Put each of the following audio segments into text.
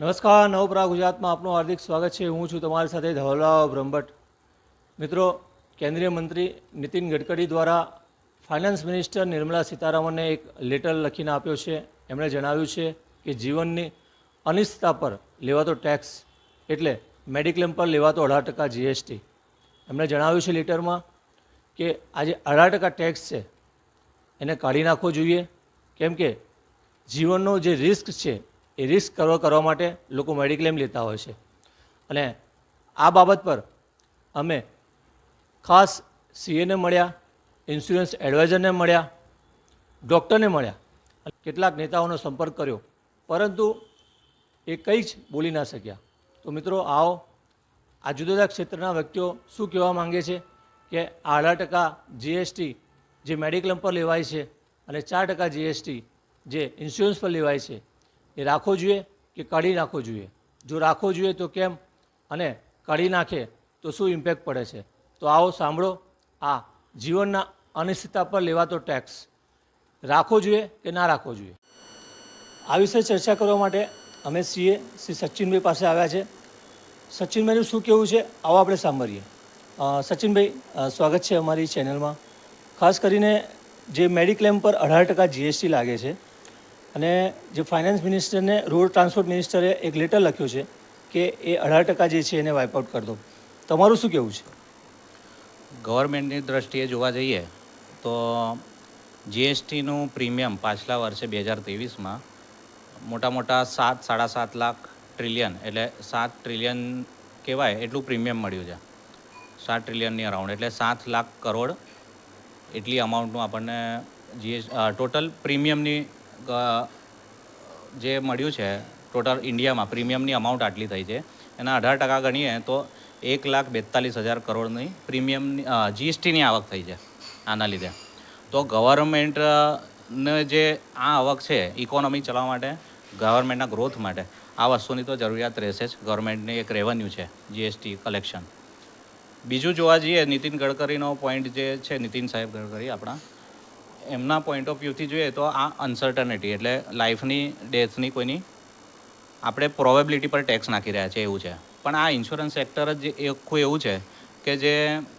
નમસ્કાર, નવપ્રા ગુજરાતમાં આપનું હાર્દિક સ્વાગત છે. હું છું તમારી સાથે ધવલરાવ બ્રહ્મભટ્ટ. મિત્રો, કેન્દ્રીય મંત્રી નીતિન ગડકરી દ્વારા ફાઇનાન્સ મિનિસ્ટર નિર્મલા સીતારામને એક લેટર લખીને આપ્યો છે. એમણે જણાવ્યું છે કે જીવનની અનિશ્ચિતતા પર લેવાતો ટેક્સ એટલે મેડિક્લેમ પર લેવાતો 18% જીએસટી. એમણે જણાવ્યું છે લેટરમાં કે આ જે 18% ટેક્સ છે એને કાઢી નાખવો જોઈએ, કેમ કે જીવનનો જે રિસ્ક છે એ રિસ્ક કવર કરવા માટે લોકો મેડિક્લેમ લેતા હોય છે. અને આ બાબત પર અમે ખાસ સીએને મળ્યા, ઇન્સ્યોરન્સ એડવાઇઝરને મળ્યા, ડૉક્ટરને મળ્યા, કેટલાક નેતાઓનો સંપર્ક કર્યો, પરંતુ એ કંઈ જ બોલી ના શક્યા. તો મિત્રો, આવો આ જુદા જુદા ક્ષેત્રના વ્યક્તિઓ શું કહેવા માંગે છે કે 18% જીએસટી જે મેડિક્લેમ પર લેવાય છે અને 4% જીએસટી જે ઇન્સ્યોરન્સ પર લેવાય છે એ રાખવો જોઈએ કે કાઢી નાખવો જોઈએ. જો રાખવો જોઈએ તો કેમ, અને કાઢી નાખે તો શું ઇમ્પેક્ટ પડે છે. તો આવો સાંભળો, આ જીવનના અનિશ્ચિતતા પર લેવાતો ટેક્સ રાખવો જોઈએ કે ના રાખવો જોઈએ. આ વિશે ચર્ચા કરવા માટે અમે સીએ શ્રી સચિનભાઈ પાસે આવ્યા છે. સચિનભાઈનું શું કહેવું છે આવો આપણે સાંભળીએ. સચિનભાઈ, સ્વાગત છે અમારી ચેનલમાં. ખાસ કરીને જે મેડિક્લેમ પર 18% જીએસટી લાગે છે અને જે ફાઇનાન્સ મિનિસ્ટરને રોડ ટ્રાન્સપોર્ટ મિનિસ્ટરે એક લેટર લખ્યો છે કે એ 18% જે છે એને વાઇપઆઉટ કરી દો. તમારું શું કહેવું છે? ગવર્મેન્ટની દ્રષ્ટિએ જોવા જઈએ તો જીએસટીનું પ્રીમિયમ પાછલા વર્ષે 2023માં મોટા 7-7.5 લાખ ટ્રિલિયન એટલે 7 ટ્રિલિયન કહેવાય એટલું પ્રીમિયમ મળ્યું છે. 7 ટ્રિલિયનની અરાઉન્ડ એટલે 7 લાખ કરોડ એટલી અમાઉન્ટનું આપણને ટોટલ પ્રીમિયમની જે મળ્યું છે, ટોટલ ઇન્ડિયામાં પ્રીમિયમની અમાઉન્ટ આટલી થઈ છે. એના 18% ગણીએ તો 1,42,000 કરોડની પ્રીમિયમની જીએસટીની આવક થઈ છે આના લીધે. તો ગવર્મેન્ટને જે આ આવક છે ઇકોનોમી ચલાવવા માટે, ગવર્મેન્ટના ગ્રોથ માટે આ વસ્તુની તો જરૂરિયાત રહેશે જ. ગવર્મેન્ટની એક રેવન્યુ છે જીએસટી કલેક્શન. બીજું જોવા જઈએ, નીતિન ગડકરીનો પોઈન્ટ જે છે, નીતિન સાહેબ ગડકરી આપણા, એમના પોઈન્ટ ઓફ વ્યૂથી જોઈએ તો આ અનસર્ટનિટી એટલે લાઈફની, ડેથની કોઈની આપણે પ્રોબેબિલિટી પર ટેક્સ નાખી રહ્યા છે એવું છે. પણ આ ઇન્સ્યોરન્સ સેક્ટર જ આખું એવું છે કે જે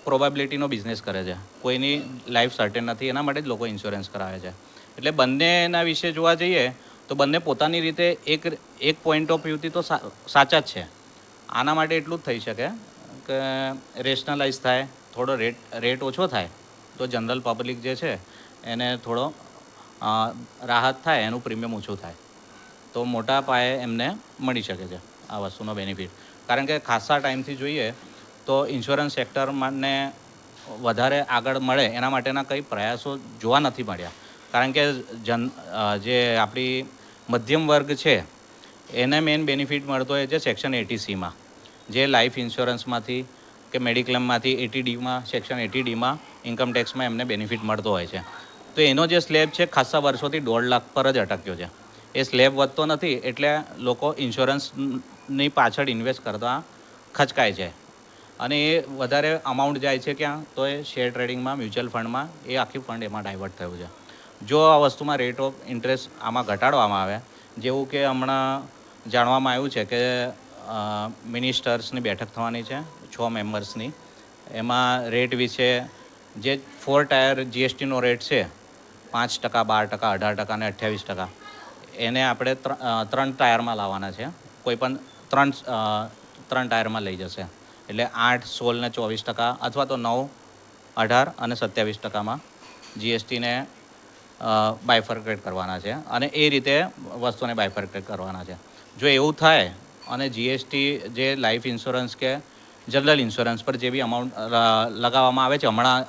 પ્રોબેબિલિટીનો બિઝનેસ કરે છે. કોઈની લાઈફ સર્ટેન નથી, એના માટે જ લોકો ઇન્સ્યોરન્સ કરાવે છે. એટલે બંનેના વિશે જોવા જઈએ તો બંને પોતાની રીતે એક પોઈન્ટ ઓફ વ્યૂથી તો સાચા જ છે. આના માટે એટલું જ થઈ શકે કે રેશનલાઇઝ થાય, થોડો રેટ ઓછો થાય તો જનરલ પબ્લિક જે છે એને થોડો રાહત થાય, એનું પ્રીમિયમ ઓછું થાય તો મોટા પાયે એમને મળી શકે છે આ વસ્તુનો બેનિફિટ. કારણ કે ખાસા ટાઈમથી જોઈએ તો ઇન્સ્યોરન્સ સેક્ટરને વધારે આગળ મળે એના માટેના કંઈ પ્રયાસો જોવા નથી મળ્યા. કારણ કે જે આપણી મધ્યમ વર્ગ છે એને મેઇન બેનિફિટ મળતો હોય છે સેક્શન 80Cમાં, જે લાઈફ ઇન્સ્યોરન્સમાંથી કે મેડિક્લેમમાંથી 80Dમાં, સેક્શન 80Dમાં ઇન્કમ ટેક્સમાં એમને બેનિફિટ મળતો હોય છે. તો એનો જે સ્લેબ છે ખાસા વર્ષોથી 1.5 લાખ પર જ અટક્યો છે. એ સ્લેબ વધતો નથી એટલે લોકો ઇન્સ્યોરન્સની પાછળ ઇન્વેસ્ટ કરતા ખચકાય છે. અને એ વધારે અમાઉન્ટ જાય છે ક્યાં, તો એ શેર ટ્રેડિંગમાં, મ્યુચ્યુઅલ ફંડમાં, એ આખી ફંડ એમાં ડાયવર્ટ થયું છે. જો આ વસ્તુમાં રેટ ઓફ ઇન્ટરેસ્ટ આમાં ઘટાડવામાં આવે, જેવું કે હમણાં જાણવામાં આવ્યું છે કે મિનિસ્ટર્સની બેઠક થવાની છે 6 મેમ્બર્સની, એમાં રેટ વિશે જે 4 ટાયર જીએસટીનો રેટ છે 5%, 12%, 18% અને 28%, એને આપણે 3 ટાયરમાં લાવવાના છે. કોઈ પણ 3 ટાયરમાં લઈ જશે એટલે 8, 16 ને 24% અથવા તો 9, 18 અને 27%માં જીએસટીને બાયફર્કેટ કરવાના છે અને એ રીતે વસ્તુને બાયફર્કેટ કરવાના છે. જો એવું થાય અને જીએસટી જે લાઈફ ઇન્સ્યોરન્સ કે જનરલ ઇન્સ્યોરન્સ પર જે બી અમાઉન્ટ લગાવવામાં આવે છે, હમણાં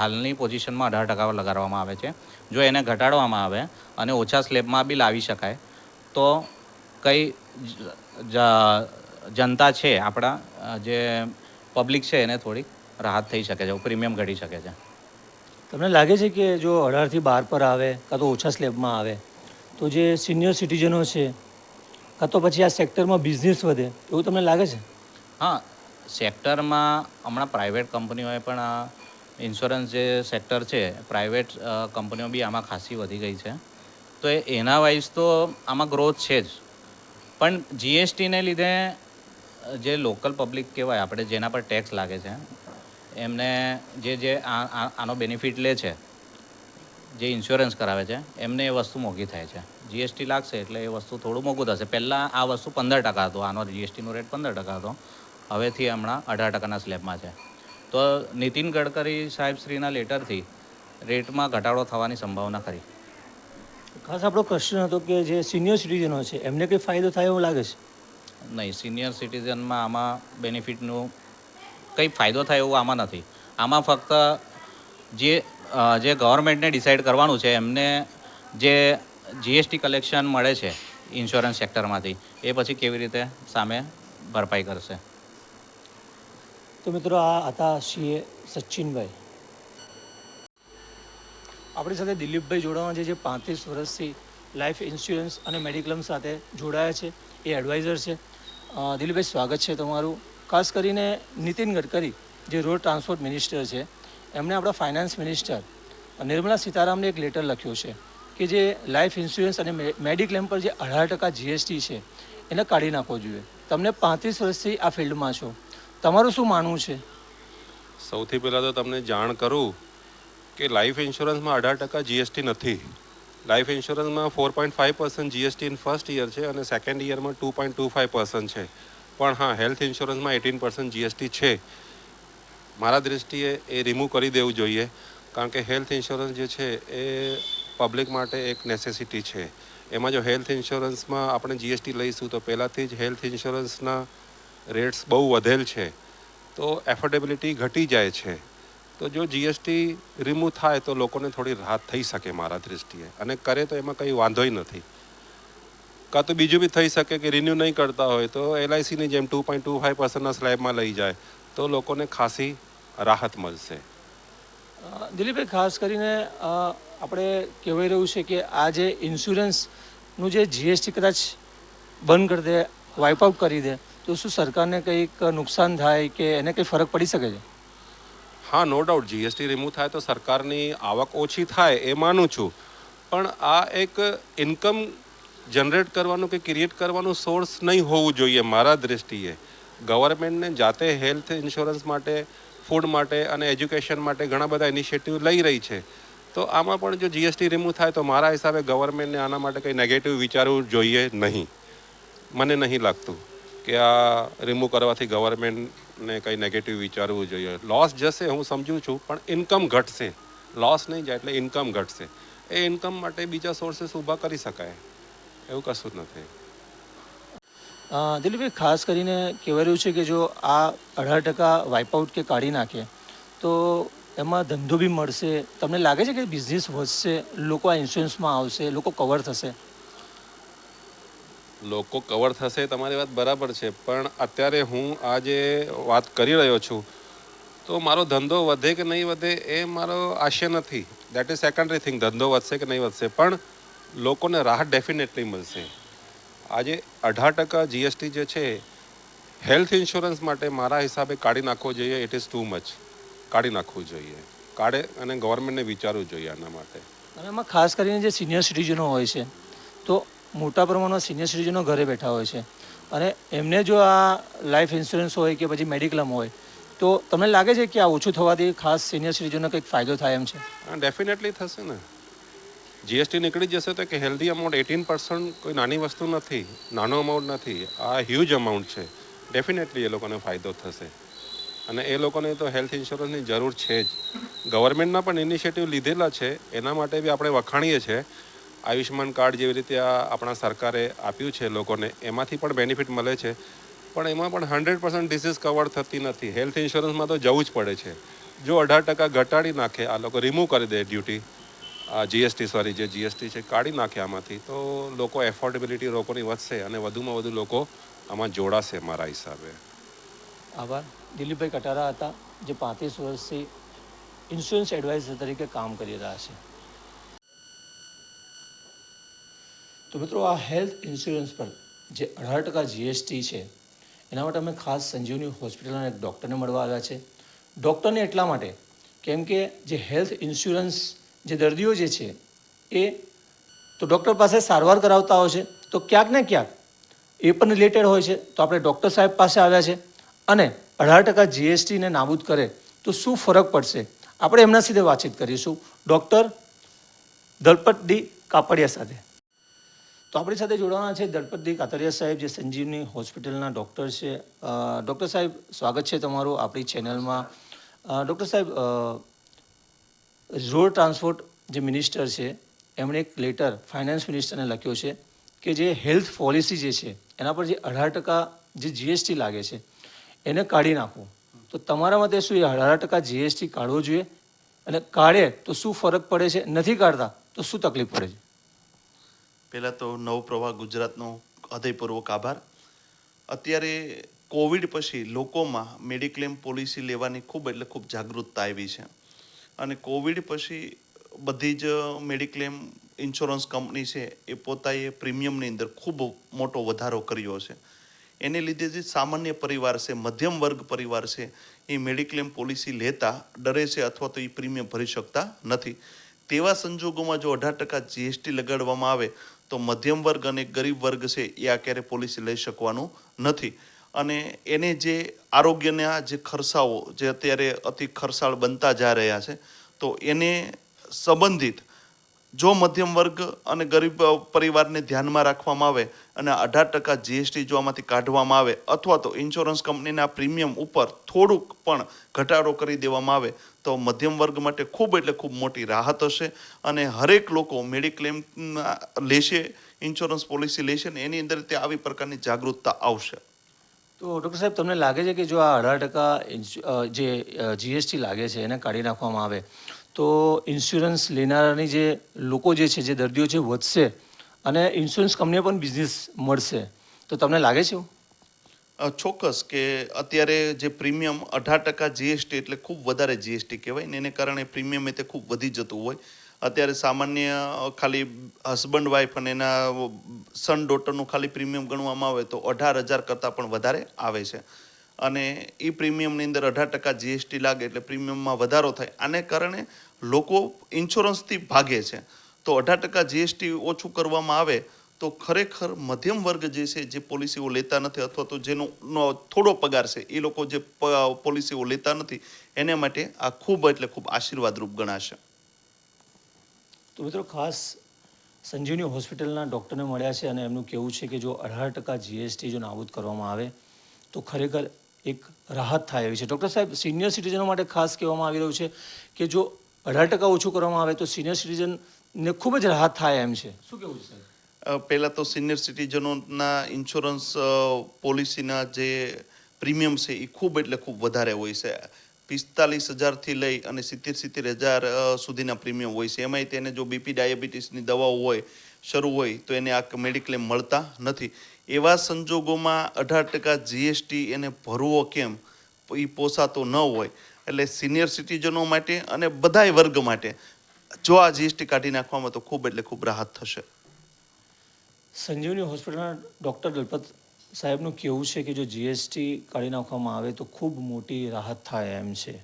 હાલની પોઝિશનમાં 18% લગાડવામાં આવે છે, જો એને ઘટાડવામાં આવે અને ઓછા સ્લેબમાં બી લાવી શકાય તો કંઈ જનતા છે આપણા જે પબ્લિક છે એને થોડીક રાહત થઈ શકે છે, પ્રીમિયમ ઘટી શકે છે. તમને લાગે છે કે જો 18થી 12 પર આવે કાં તો ઓછા સ્લેબમાં આવે તો જે સિનિયર સિટીઝનો છે કાં તો પછી આ સેક્ટરમાં બિઝનેસ વધે એવું તમને લાગે છે? હા, સેક્ટરમાં હમણાં પ્રાઇવેટ કંપનીઓએ પણ ઇન્સ્યોરન્સ જે સેક્ટર છે, પ્રાઇવેટ કંપનીઓ બી આમાં ખાસી વધી ગઈ છે. તો એના વાઇઝ તો આમાં ગ્રોથ છે જ. પણ જીએસટીને લીધે જે લોકલ પબ્લિક કહેવાય આપણે જેના પર ટેક્સ લાગે છે એમને જે આનો બેનિફિટ લે છે, જે ઇન્સ્યોરન્સ કરાવે છે એમને એ વસ્તુ મોંઘી થાય છે. જીએસટી લાગશે એટલે એ વસ્તુ થોડું મોંઘું થશે. પહેલાં આ વસ્તુ 15% હતો, આનો જીએસટીનો રેટ 15% હતો, હવેથી હમણાં 18%ના સ્લેબમાં છે. તો નીતિન ગડકરી સાહેબશ્રીના લેટરથી રેટમાં ઘટાડો થવાની સંભાવના ખરી. ખાસ આપણો ક્વેશ્ચન હતો કે જે સિનિયર સિટીઝનો છે એમને કંઈ ફાયદો થાય એવું લાગે છે? નહીં, સિનિયર સિટીઝનમાં આમાં બેનિફિટનું કંઈ ફાયદો થાય એવું આમાં નથી. આમાં ફક્ત જે ગવર્મેન્ટને ડિસાઇડ કરવાનું છે એમને જે જીએસટી કલેક્શન મળે છે ઇન્સ્યોરન્સ સેક્ટરમાંથી એ પછી કેવી રીતે સામે ભરપાઈ કરશે. તો મિત્રો આ હતા સીએ સચિનભાઈ. આપણી સાથે દિલીપભાઈ જોડાવા છે, જે 35 વર્ષથી લાઈફ ઇન્સ્યોરન્સ અને મેડિક્લેમ સાથે જોડાયા છે, એ એડવાઇઝર છે. દિલીપભાઈ, સ્વાગત છે તમારું. ખાસ કરીને નીતિન ગડકરી જે રોડ ટ્રાન્સપોર્ટ મિનિસ્ટર છે એમણે આપણા ફાઇનાન્સ મિનિસ્ટર નિર્મલા સીતારામને એક લેટર લખ્યો છે કે જે લાઈફ ઇન્સ્યોરન્સ અને મેડિક્લેમ પર જે 18% જીએસટી છે એને કાઢી નાખવો જોઈએ. તમને 35 વર્ષથી આ ફિલ્ડમાં છો, તમારું શું માનવું છે? સૌથી પહેલાં તો તમને જાણ કરું કે લાઈફ ઇન્સ્યોરન્સમાં 18% જીએસટી નથી. લાઈફ ઇન્સ્યોરન્સમાં 4.5% જીએસટી ઇન ફર્સ્ટ યર છે અને સેકન્ડ યરમાં 2.25% છે. પણ હા, હેલ્થ ઇન્સ્યોરન્સમાં 18% જીએસટી છે. મારા દૃષ્ટિએ એ રિમૂવ કરી દેવું જોઈએ, કારણ કે હેલ્થ ઇન્સ્યોરન્સ જે છે એ પબ્લિક માટે એક નેસેસિટી છે. એમાં જો હેલ્થ ઇન્સ્યોરન્સમાં આપણે જીએસટી લઈશું તો પહેલાંથી જ હેલ્થ ઇન્સ્યોરન્સના રેટ્સ બહુ વધેલ છે, તો એફોર્ડેબિલિટી ઘટી જાય છે. તો જો જીએસટી રિમૂવ થાય તો લોકોને થોડી રાહત થઈ શકે મારા દૃષ્ટિએ, અને કરે તો એમાં કંઈ વાંધોય નથી. કાં તો બીજું બી થઈ શકે કે રિન્યૂ નહીં કરતા હોય તો એલઆઈસીની જેમ 2.25%ના સ્લેબમાં લઈ જાય તો લોકોને ખાસી રાહત મળશે. દિલીપભાઈ, ખાસ કરીને આપણે કહેવાય રહ્યું છે કે આ જે ઇન્સ્યોરન્સનું જે જીએસટી કદાચ બંધ કરી દે, વાઇપ આઉટ કરી દે, તો શું સરકારને કંઈક નુકસાન થાય કે એને કંઈ ફરક પડી શકે છે? હા, નો ડાઉટ જીએસટી રિમૂવ થાય તો સરકારની આવક ઓછી થાય એ માનું છું, પણ આ એક ઇન્કમ જનરેટ કરવાનું કે ક્રિએટ કરવાનું સોર્સ નહીં હોવું જોઈએ મારા દૃષ્ટિએ. ગવર્મેન્ટને જાતે હેલ્થ ઇન્સ્યોરન્સ માટે, ફૂડ માટે અને એજ્યુકેશન માટે ઘણા બધા ઇનિશિયેટિવ લઈ રહી છે. તો આમાં પણ જો જીએસટી રિમૂવ થાય તો મારા હિસાબે ગવર્મેન્ટને આના માટે કંઈ નેગેટિવ વિચારવું જોઈએ નહીં. મને નહીં લાગતું કે આ રિમૂવ કરવાથી ગવર્મેન્ટને કંઈ નેગેટિવ વિચારવું જોઈએ. લોસ જશે હું સમજું છું, પણ ઇન્કમ ઘટશે. લોસ નહીં જાય એટલે ઇન્કમ ઘટશે. એ ઇન્કમ માટે બીજા સોર્सेस ઊભા કરી શકાય, એવું કશું જ નથી. દિલીપભાઈ, ખાસ કરીને કહેવાય રહ્યું છે કે જો આ 18% વાઇપ આઉટ કે કાઢી નાખે તો એમાં ધંધો બી મળશે. તમને લાગે છે કે બિઝનેસ વધશે, લોકો આ ઇન્સ્યોરન્સમાં આવશે, લોકો કવર થશે? લોકો કવર થશે, તમારી વાત બરાબર છે, પણ અત્યારે હું આ જે વાત કરી રહ્યો છું તો મારો ધંધો વધે કે નહીં વધે એ મારો આશય નથી. That is secondary thing. ધંધો વધશે કે નહીં વધશે, પણ લોકોને રાહત ડેફિનેટલી મળશે. આજે 18% જીએસટી જે છે હેલ્થ ઇન્સ્યોરન્સ માટે મારા હિસાબે કાઢી નાખવો જોઈએ. It is too much. કાઢી નાખવું જોઈએ, કાઢે, અને ગવર્મેન્ટને વિચારવું જોઈએ આના માટે. અને એમાં ખાસ કરીને જે સિનિયર સિટીઝનો હોય છે, તો મોટા પ્રમાણમાં સિનિયર સિટીઝનો ઘરે બેઠા હોય છે અને એમને જો આ લાઈફ ઇન્સ્યોરન્સ હોય કે પછી મેડિક્લેમ હોય તો તમને લાગે છે કે આ ઓછું થવાથી ખાસ સિનિયર સિટીઝનનો કંઈક ફાયદો થાય એમ છે? હા, ડેફિનેટલી થશે ને. જીએસટી નીકળી જશે તો કે હેલ્ધી અમાઉન્ટ 18% કોઈ નાની વસ્તુ નથી, નાનો અમાઉન્ટ નથી, આ હ્યુજ અમાઉન્ટ છે. ડેફિનેટલી એ લોકોને ફાયદો થશે, અને એ લોકોને તો હેલ્થ ઇન્સ્યોરન્સની જરૂર છે જ. ગવર્મેન્ટના પણ ઇનિશિયેટિવ લીધેલા છે, એના માટે બી આપણે વખાણીએ છીએ. આયુષ્યમાન કાર્ડ જેવી રીતે આ આપણા સરકારે આપ્યું છે લોકોને, એમાંથી પણ બેનિફિટ મળે છે, પણ એમાં પણ 100% ડિસીઝ કવર થતી નથી. હેલ્થ ઇન્સ્યોરન્સમાં તો જવું જ પડે છે. જો 18% ઘટાડી નાખે આ લોકો, રિમૂવ કરી દે ડ્યુટી, જે જીએસટી છે કાઢી નાખે આમાંથી, તો લોકો એફોર્ડેબિલિટી લોકોની વધશે અને વધુમાં વધુ લોકો આમાં જોડાશે મારા હિસાબે. આભાર. દિલીપભાઈ કટારા હતા, જે 35 વર્ષથી ઇન્સ્યોરન્સ એડવાઇઝર તરીકે કામ કરી રહ્યા છે. તો મિત્રો, આ હેલ્થ ઇન્સ્યોરન્સ પર જે 18% જીએસટી છે એના માટે અમે ખાસ સંજીવની હોસ્પિટલના એક ડૉક્ટરને મળવા આવ્યા છે. ડૉક્ટરને એટલા માટે કેમ કે જે હેલ્થ ઇન્સ્યોરન્સ જે દર્દીઓ જે છે એ તો ડૉક્ટર પાસે સારવાર કરાવતા હોય છે, તો ક્યાંક ને ક્યાંક એ પણ રિલેટેડ હોય છે. તો આપણે ડૉક્ટર સાહેબ પાસે આવ્યા છે અને 18% જીએસટીને નાબૂદ કરે તો શું ફરક પડશે આપણે એમના સીધે વાતચીત કરીશું ડૉક્ટર દલપત ડી કાપડિયા સાથે. તો આપણી સાથે જોડાવાના છે દલપત ડી કાતરિયા સાહેબ, જે સંજીવની હોસ્પિટલના ડૉક્ટર છે. ડૉક્ટર સાહેબ, સ્વાગત છે તમારું આપણી ચેનલમાં. ડૉક્ટર સાહેબ, રોડ ટ્રાન્સપોર્ટ જે મિનિસ્ટર છે એમણે એક લેટર ફાઇનાન્સ મિનિસ્ટરને લખ્યો છે કે જે હેલ્થ પોલિસી જે છે એના પર જે 18% જે જીએસટી લાગે છે એને કાઢી નાખવું. તો તમારા મતે શું એ 18% જીએસટી કાઢવો જોઈએ, અને કાઢે તો શું ફરક પડે છે, નથી કાઢતા તો શું તકલીફ પડે છે? પહેલાં તો નવપ્રવાહ ગુજરાતનો હૃદયપૂર્વક આભાર. અત્યારે કોવિડ પછી લોકોમાં મેડિક્લેમ પોલિસી લેવાની ખૂબ જાગૃતતા આવી છે. અને કોવિડ પછી બધી જ મેડિક્લેમ ઇન્સ્યોરન્સ કંપની છે એ પોતાએ પ્રીમિયમની અંદર ખૂબ મોટો વધારો કર્યો છે. એને લીધે જે સામાન્ય પરિવાર છે, મધ્યમ વર્ગ પરિવાર છે, એ મેડિક્લેમ પોલિસી લેતા ડરે છે અથવા તો એ પ્રીમિયમ ભરી શકતા નથી. તેવા સંજોગોમાં જો 18% જીએસટી લગાડવામાં આવે તો મધ્યમ વર્ગ અને ગરીબ વર્ગ છે એ આ ક્યારે પોલિસી લઈ શકવાનું નથી. અને એને જે આરોગ્યના જે ખર્ચાઓ જે અત્યારે અતિ ખર્ચાળ બનતા જા રહ્યા છે, તો એને સંબંધિત જો મધ્યમ વર્ગ અને ગરીબ પરિવારને ધ્યાનમાં રાખવામાં આવે અને 18% જીએસટી જો આમાંથી કાઢવામાં આવે અથવા તો ઇન્સ્યોરન્સ કંપનીના પ્રીમિયમ ઉપર થોડુંક પણ ઘટાડો કરી દેવામાં આવે તો મધ્યમ વર્ગ માટે ખૂબ મોટી રાહત હશે. અને હરેક લોકો મેડિક્લેમ લેશે, ઇન્સ્યોરન્સ પોલિસી લેશે ને એની અંદર તે આવી પ્રકારની જાગૃતતા આવશે. તો ડૉક્ટર સાહેબ, તમને લાગે છે કે જો આ 18% જે જીએસટી લાગે છે એને કાઢી નાખવામાં આવે તો ઇન્સ્યોરન્સ લેનારાની જે લોકો જે છે, જે દર્દીઓ છે, વધશે અને ઇન્સ્યોરન્સ કંપનીને પણ બિઝનેસ મળશે, તો તમને લાગે છે એવું? ચોક્કસ કે અત્યારે જે પ્રીમિયમ 18% જીએસટી એટલે ખૂબ વધારે જીએસટી કહેવાય ને, એને કારણે પ્રીમિયમ એ તે ખૂબ વધી જતું હોય. અત્યારે સામાન્ય ખાલી હસબન્ડ વાઈફ અને એના સન ડોટરનું ખાલી પ્રીમિયમ ગણવામાં આવે તો 18,000 કરતાં પણ વધારે આવે છે. અને એ પ્રીમિયમની અંદર 18% જીએસટી લાગે એટલે પ્રીમિયમમાં વધારો થાય. આને કારણે લોકો ઇન્સ્યોરન્સથી ભાગે છે. તો 18% જીએસટી ઓછું કરવામાં આવે તો ખરેખર મધ્યમ વર્ગ જે છે, જે પોલિસીઓ લેતા નથી અથવા તો જેનો થોડો પગાર છે, એ લોકો જે પોલિસીઓ લેતા નથી એને માટે આ ખૂબ આશીર્વાદરૂપ ગણાશે. તો મિત્રો, ખાસ સંજીવની હોસ્પિટલના ડૉક્ટરને મળ્યા છે અને એમનું કહેવું છે કે જો 18% જીએસટી જો નાબૂદ કરવામાં આવે તો ખરેખર એક રાહત થાય એવી છે. ડૉક્ટર સાહેબ, સિનિયર સિટીઝનો માટે ખાસ કહેવામાં આવી રહ્યું છે કે જો 18% ઓછું કરવામાં આવે તો સિનિયર સિટીઝનને ખૂબ જ રાહત થાય એમ છે. શું કહેવું છે સાહેબ? પહેલાં તો સિનિયર સિટીઝનોના ઇન્સ્યોરન્સ પોલિસીના જે પ્રીમિયમ છે એ ખૂબ વધારે હોય છે. 45,000થી લઈ અને 70,000 સુધીના પ્રીમિયમ હોય છે. એમાંય તેને જો બીપી ડાયાબિટીસની દવાઓ હોય શરૂ હોય તો એને આ મેડિક્લેમ મળતા નથી. એવા સંજોગોમાં 18% જીએસટી એને ભરવો કેમ એ પોસાતો ન હોય. એટલે સિનિયર સિટીઝનો માટે અને બધાય વર્ગ માટે જો આ જીએસટી કાઢી નાખવામાં તો ખૂબ રાહત થશે. સંજીવની હોસ્પિટલના ડૉક્ટર દલપત સાહેબનું કહેવું છે કે જો જીએસટી કાઢી નાખવામાં આવે તો ખૂબ મોટી રાહત થાય એમ છે.